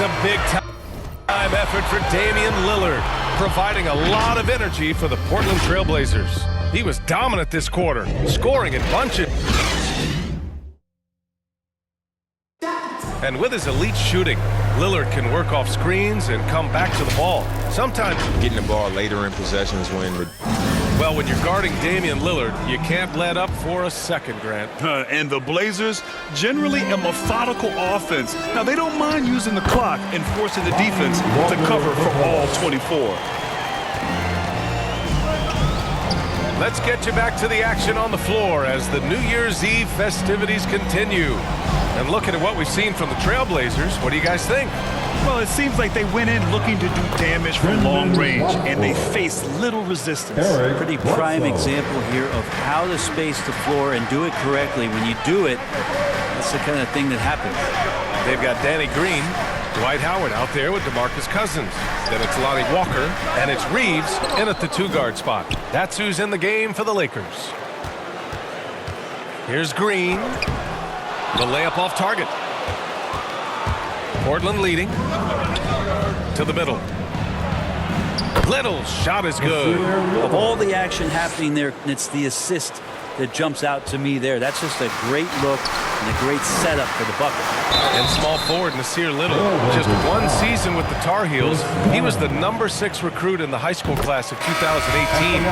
a big-time effort for Damian Lillard, providing a lot of energy for the Portland Trail Blazers. He was dominant this quarter, scoring in bunches. And with his elite shooting, Lillard can work off screens and come back to the ball. Sometimes getting the ball later in possessions when you're guarding Damian Lillard, you can't let up for a second, Grant. And the Blazers, generally a methodical offense. Now, they don't mind using the clock and forcing the defense to cover for all 24. Let's get you back to the action on the floor as the New Year's Eve festivities continue. And looking at what we've seen from the Trailblazers, what do you guys think? Well, it seems like they went in looking to do damage from long range, and they faced little resistance. Pretty prime example here of how to space the floor and do it correctly. When you do it, that's the kind of thing that happens. They've got Danny Green, Dwight Howard out there with DeMarcus Cousins. Then it's Lonnie Walker, and it's Reeves in at the two-guard spot. That's who's in the game for the Lakers. Here's Green. The layup off target. Portland leading. To the middle. Little's shot is good. Of all the action happening there, it's the assist that jumps out to me there. That's just a great look and a great setup for the bucket. And small forward Nasir Little, just one season with the Tar Heels. He was the #6 recruit in the high school class of 2018.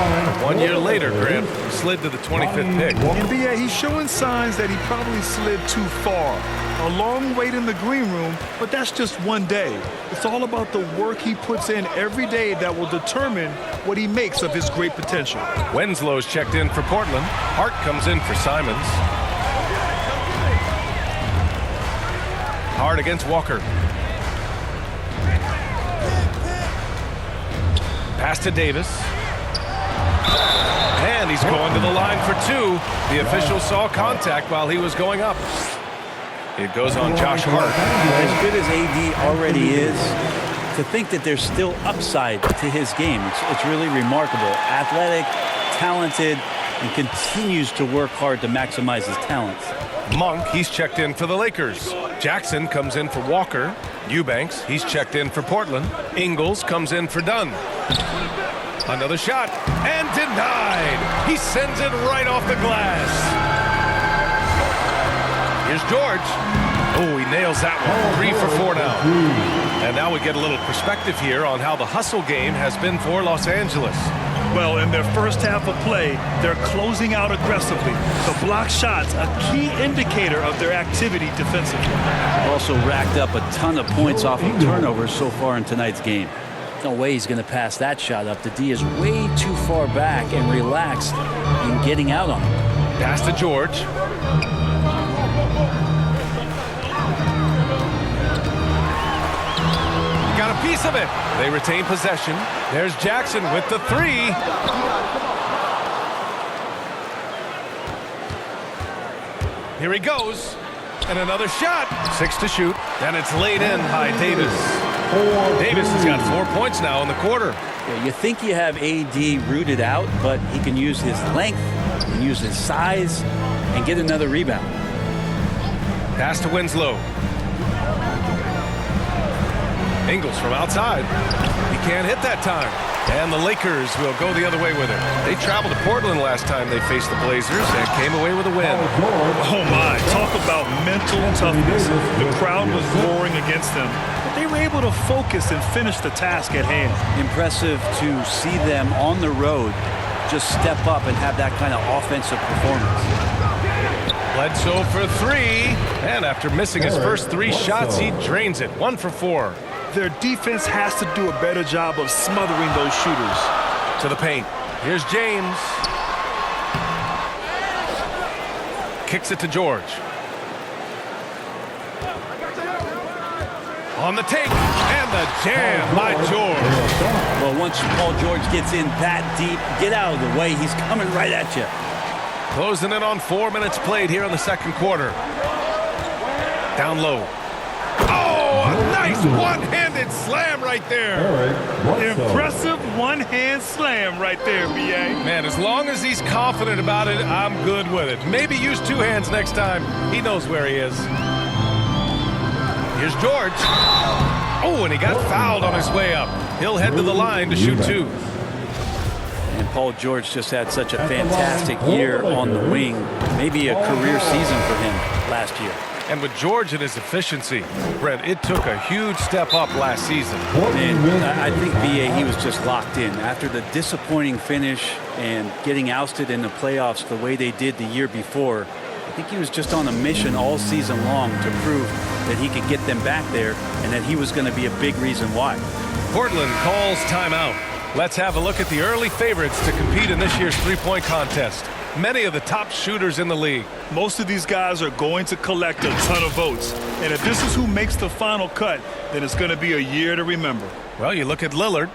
1 year later, Grant slid to the 25th pick. NBA, he's showing signs that he probably slid too far. A long wait in the green room, but that's just one day. It's all about the work he puts in every day that will determine what he makes of his great potential. Wenslow's checked in for Portland. Hart comes in for Simons. Hart against Walker. Pass to Davis. And he's going to the line for two. The official saw contact while he was going up. It goes on Josh Hart. As good as AD already is, to think that there's still upside to his game, it's really remarkable. Athletic, talented, and continues to work hard to maximize his talents. Monk, he's checked in for the Lakers. Jackson comes in for Walker. Eubanks, he's checked in for Portland. Ingles comes in for Dunn. Another shot, and denied. He sends it right off the glass. Here's George. Oh, he nails that one. 3 for 4 now. And now we get a little perspective here on how the hustle game has been for Los Angeles. Well, in their first half of play, they're closing out aggressively. The block shots, a key indicator of their activity defensively. Also racked up a ton of points off of turnovers so far in tonight's game. No way he's going to pass that shot up. The D is way too far back and relaxed in getting out on him. Pass to George. Got a piece of it. They retain possession. There's Jackson with the three. Here he goes. And another shot. 6 to shoot. And it's laid in by Davis. Davis has got 4 points now in the quarter. Yeah, you think you have AD rooted out, but he can use his length, he can use his size, and get another rebound. Pass to Winslow. Ingles from outside. He can't hit that time. And the Lakers will go the other way with it. They traveled to Portland last time they faced the Blazers and came away with a win. Oh my, talk about mental toughness. The crowd was roaring against them, but they were able to focus and finish the task at hand. Impressive to see them on the road just step up and have that kind of offensive performance. Bledsoe for 3. And after missing his first 3 shots, he drains it. 1 for 4. Their defense has to do a better job of smothering those shooters. To the paint. Here's James. Kicks it to George. On the take. And the jam by George. Well, once Paul George gets in that deep, get out of the way. He's coming right at you. Closing in on 4 minutes played here in the second quarter. Down low. Oh, a nice one-handed slam right there. Impressive one-hand slam right there, B.A. Man, as long as he's confident about it, I'm good with it. Maybe use 2 hands next time. He knows where he is. Here's George. Oh, and he got fouled on his way up. He'll head to the line to shoot 2. And Paul George just had such a fantastic year on the wing. Maybe a career season for him last year. And with George and his efficiency, Brent, it took a huge step up last season. And I think, B.A., he was just locked in. After the disappointing finish and getting ousted in the playoffs the way they did the year before, I think he was just on a mission all season long to prove that he could get them back there and that he was going to be a big reason why. Portland calls timeout. Let's have a look at the early favorites to compete in this year's three-point contest. Many of the top shooters in the league. Most of these guys are going to collect a ton of votes. And if this is who makes the final cut, then it's going to be a year to remember. Well, you look at Lillard.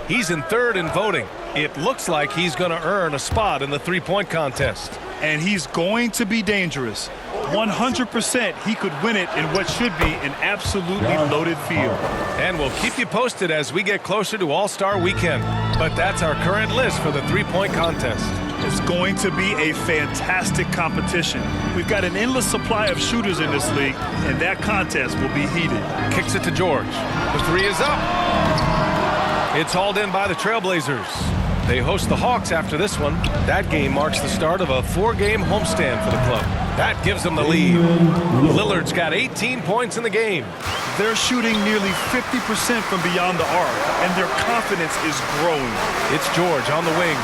He's in 3rd in voting. It looks like he's going to earn a spot in the three-point contest. And he's going to be dangerous. 100% he could win it in what should be an absolutely loaded field. And we'll keep you posted as we get closer to All-Star Weekend. But that's our current list for the three-point contest. It's going to be a fantastic competition. We've got an endless supply of shooters in this league, and that contest will be heated. Kicks it to George. The 3 is up. It's hauled in by the Trailblazers. They host the Hawks after this one. That game marks the start of a 4-game homestand for the club. That gives them the lead. Lillard's got 18 points in the game. They're shooting nearly 50% from beyond the arc, and their confidence is growing. It's George on the wing.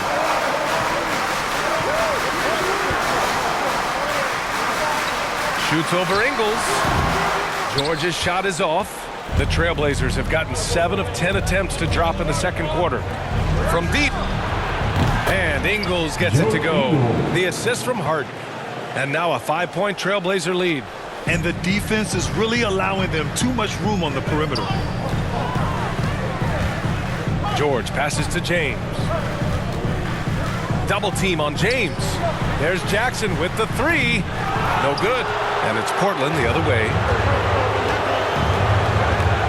Shoots over Ingles. George's shot is off. The Trailblazers have gotten 7 of 10 attempts to drop in the second quarter. From deep. And Ingles gets it to go. The assist from Hart. And now a 5-point Trailblazer lead. And the defense is really allowing them too much room on the perimeter. George passes to James. Double team on James. There's Jackson with the 3. No good. And it's Portland the other way.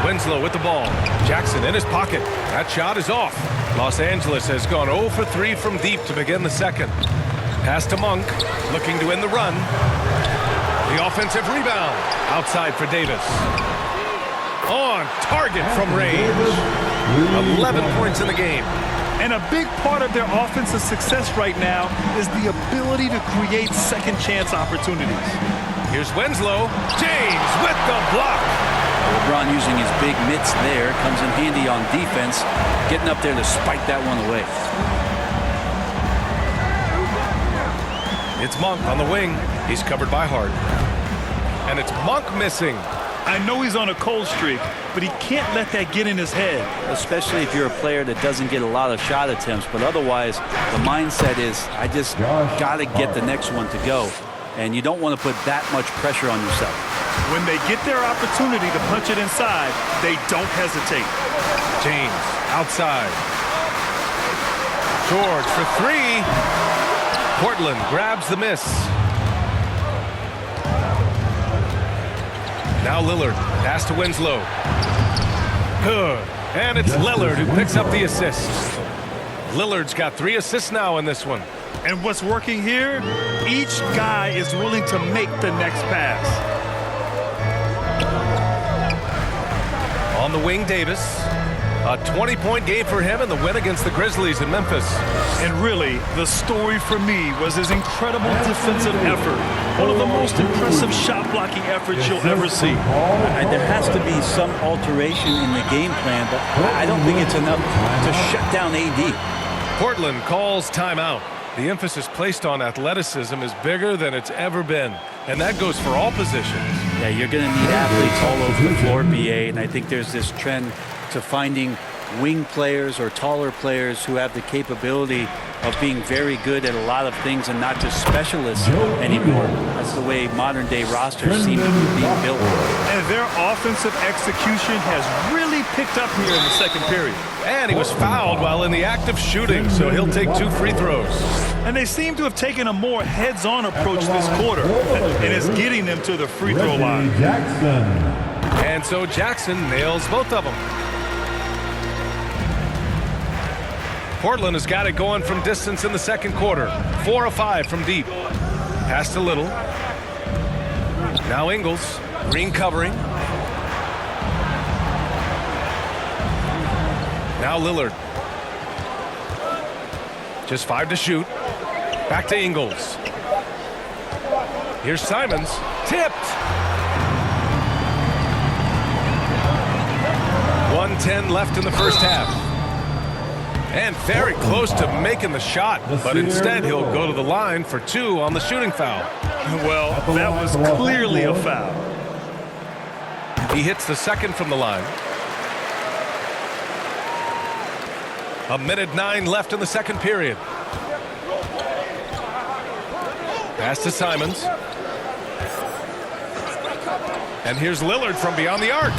Winslow with the ball. Jackson in his pocket. That shot is off. Los Angeles has gone 0 for 3 from deep to begin the second. Pass to Monk. Looking to win the run. The offensive rebound. Outside for Davis. On target from range. 11 points in the game. And a big part of their offensive success right now is the ability to create second chance opportunities. Here's Winslow. James with the block. LeBron using his big mitts there comes in handy on defense, getting up there to spike that one away. It's Monk on the wing. He's covered by Hart. And it's Monk missing. I know he's on a cold streak, but he can't let that get in his head. Especially if you're a player that doesn't get a lot of shot attempts, but otherwise the mindset is I just got to get the next one to go. And you don't want to put that much pressure on yourself. When they get their opportunity to punch it inside, they don't hesitate. James outside. George for 3. Portland grabs the miss. Now Lillard. Pass to Winslow. Good. And it's Lillard who picks up the assist. Lillard's got 3 assists now in this one. And what's working here? Each guy is willing to make the next pass. On the wing, Davis. A 20-point game for him in the win against the Grizzlies in Memphis. And really, the story for me was his incredible defensive effort. One of the most impressive shot-blocking efforts you'll ever see. There has to be some alteration in the game plan, but I don't think it's enough to shut down AD. Portland calls timeout. The emphasis placed on athleticism is bigger than it's ever been, and that goes for all positions. Yeah, you're going to need athletes all over the floor, BA, and I think there's this trend to finding wing players or taller players who have the capability of being very good at a lot of things and not just specialists anymore. That's the way modern-day rosters seem to be built. And their offensive execution has really picked up here in the second period. And he was fouled while in the act of shooting, so he'll take 2 free throws. And they seem to have taken a more heads-on approach this quarter, and it's getting them to the free throw line. And so Jackson nails both of them. Portland has got it going from distance in the second quarter. 4 of 5 from deep. Pass to Little. Now Ingles. Green covering. Now Lillard. Just 5 to shoot. Back to Ingles. Here's Simons. Tipped. 1:10 left in the first half. And very close to making the shot, but instead he'll go to the line for 2 on the shooting foul. Well, that was clearly a foul. He hits the second from the line. 1:09 left in the second period. Pass to Simons. And here's Lillard from beyond the arc.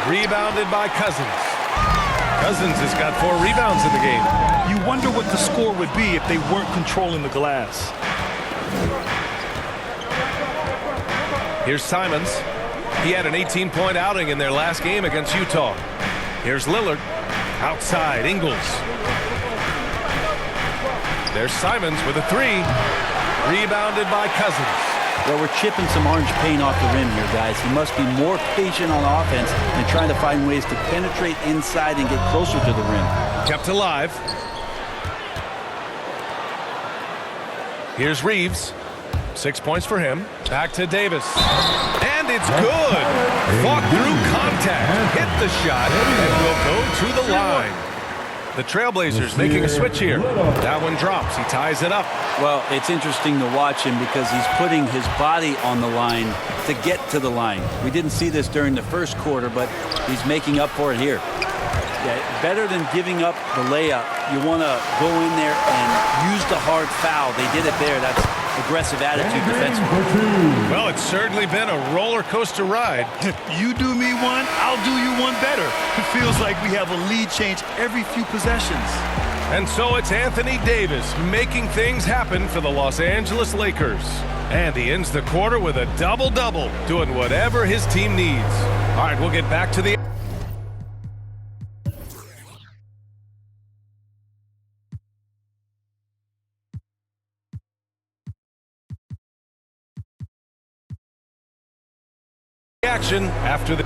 Rebounded by Cousins. Cousins has got 4 rebounds in the game. You wonder what the score would be if they weren't controlling the glass. Here's Simons. He had an 18-point outing in their last game against Utah. Here's Lillard. Outside, Ingles. There's Simons with a 3. Rebounded by Cousins. Well, we're chipping some orange paint off the rim here, guys. He must be more patient on offense and trying to find ways to penetrate inside and get closer to the rim. Kept alive. Here's Reeves. 6 points for him. Back to Davis. And it's good. Fought through contact. Hit the shot and will go to the line. The Trailblazers making a switch here. That one drops. He ties it up. Well, it's interesting to watch him because he's putting his body on the line to get to the line. We didn't see this during the first quarter, but he's making up for it here. Yeah, better than giving up the layup, you want to go in there and use the hard foul. They did it there. That's aggressive attitude defensively. Well, it's certainly been a roller coaster ride. You do me one, I'll do you one better. It feels like we have a lead change every few possessions. And so it's Anthony Davis making things happen for the Los Angeles Lakers. And he ends the quarter with a double-double, doing whatever his team needs. All right, we'll get back to the action after this.